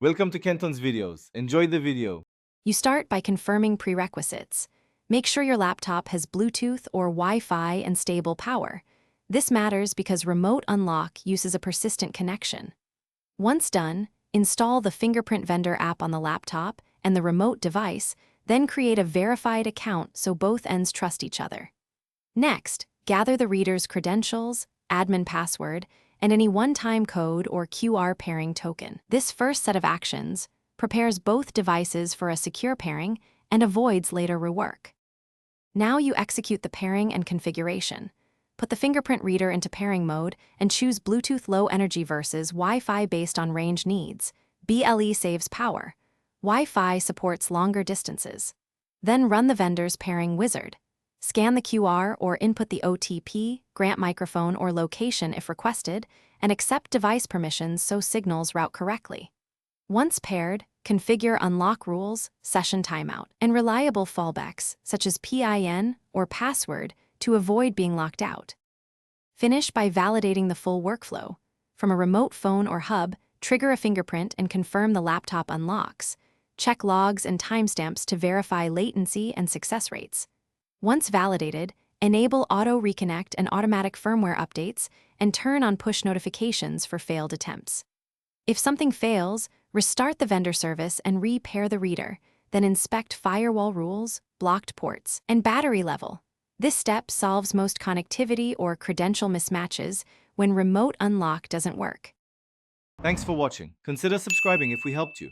Welcome to Kenton's videos. Enjoy the video. You start by confirming prerequisites. Make sure your laptop has Bluetooth or Wi-Fi and stable power. This matters because remote unlock uses a persistent connection. Once done, install the Fingerprint vendor app on the laptop and the remote device, then create a verified account so both ends trust each other. Next, gather the reader's credentials, admin password, and any one-time code or QR pairing token. This first set of actions prepares both devices for a secure pairing and avoids later rework. Now you execute the pairing and configuration. Put the fingerprint reader into pairing mode and choose Bluetooth Low Energy versus Wi-Fi based on range needs. BLE saves power. Wi-Fi supports longer distances. Then run the vendor's pairing wizard. Scan the QR or input the OTP, grant microphone or location if requested, and accept device permissions so signals route correctly. Once paired, configure unlock rules, session timeout, and reliable fallbacks such as PIN or password to avoid being locked out. Finish by validating the full workflow. From a remote phone or hub, trigger a fingerprint and confirm the laptop unlocks. Check logs and timestamps to verify latency and success rates. Once validated, enable auto reconnect and automatic firmware updates and turn on push notifications for failed attempts. If something fails, restart the vendor service and re-pair the reader, then inspect firewall rules, blocked ports, and battery level. This step solves most connectivity or credential mismatches when remote unlock doesn't work. Thanks for watching. Consider subscribing if we helped you.